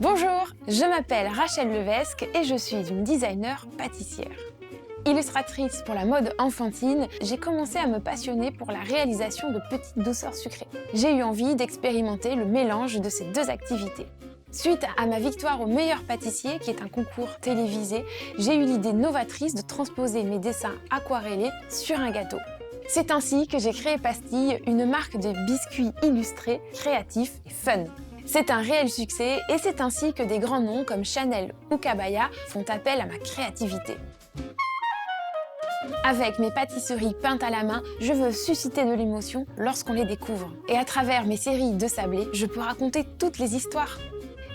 Bonjour, je m'appelle Rachel Levesque et je suis une designer pâtissière. Illustratrice pour la mode enfantine, j'ai commencé à me passionner pour la réalisation de petites douceurs sucrées. J'ai eu envie d'expérimenter le mélange de ces deux activités. Suite à ma victoire au meilleur pâtissier, qui est un concours télévisé, j'ai eu l'idée novatrice de transposer mes dessins aquarellés sur un gâteau. C'est ainsi que j'ai créé Pastille, une marque de biscuits illustrés, créatifs et fun. C'est un réel succès et c'est ainsi que des grands noms comme Chanel ou Cabaya font appel à ma créativité. Avec mes pâtisseries peintes à la main, je veux susciter de l'émotion lorsqu'on les découvre. Et à travers mes séries de sablés, je peux raconter toutes les histoires.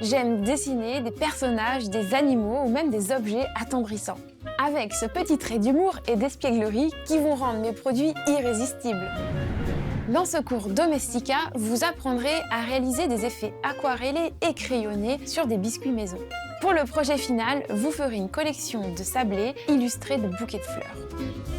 J'aime dessiner des personnages, des animaux ou même des objets attendrissants. Avec ce petit trait d'humour et d'espièglerie qui vont rendre mes produits irrésistibles. Dans ce cours Domestika, vous apprendrez à réaliser des effets aquarellés et crayonnés sur des biscuits maison. Pour le projet final, vous ferez une collection de sablés illustrés de bouquets de fleurs.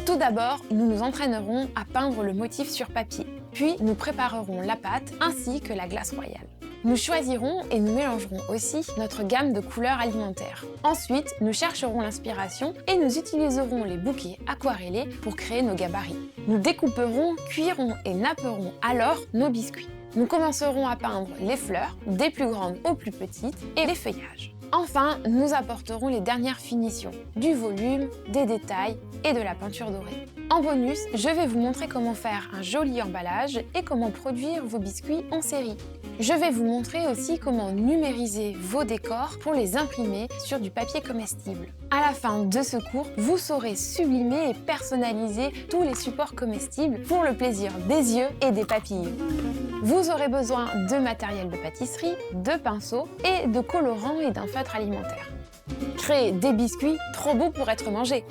Tout d'abord, nous nous entraînerons à peindre le motif sur papier. Puis, nous préparerons la pâte ainsi que la glace royale. Nous choisirons et nous mélangerons aussi notre gamme de couleurs alimentaires. Ensuite, nous chercherons l'inspiration et nous utiliserons les bouquets aquarellés pour créer nos gabarits. Nous découperons, cuirons et napperons alors nos biscuits. Nous commencerons à peindre les fleurs, des plus grandes aux plus petites, et les feuillages. Enfin, nous apporterons les dernières finitions, du volume, des détails et de la peinture dorée. En bonus, je vais vous montrer comment faire un joli emballage et comment produire vos biscuits en série. Je vais vous montrer aussi comment numériser vos décors pour les imprimer sur du papier comestible. À la fin de ce cours, vous saurez sublimer et personnaliser tous les supports comestibles pour le plaisir des yeux et des papilles. Vous aurez besoin de matériel de pâtisserie, de pinceaux et de colorants et d'un feutre alimentaire. Créez des biscuits trop beaux pour être mangés.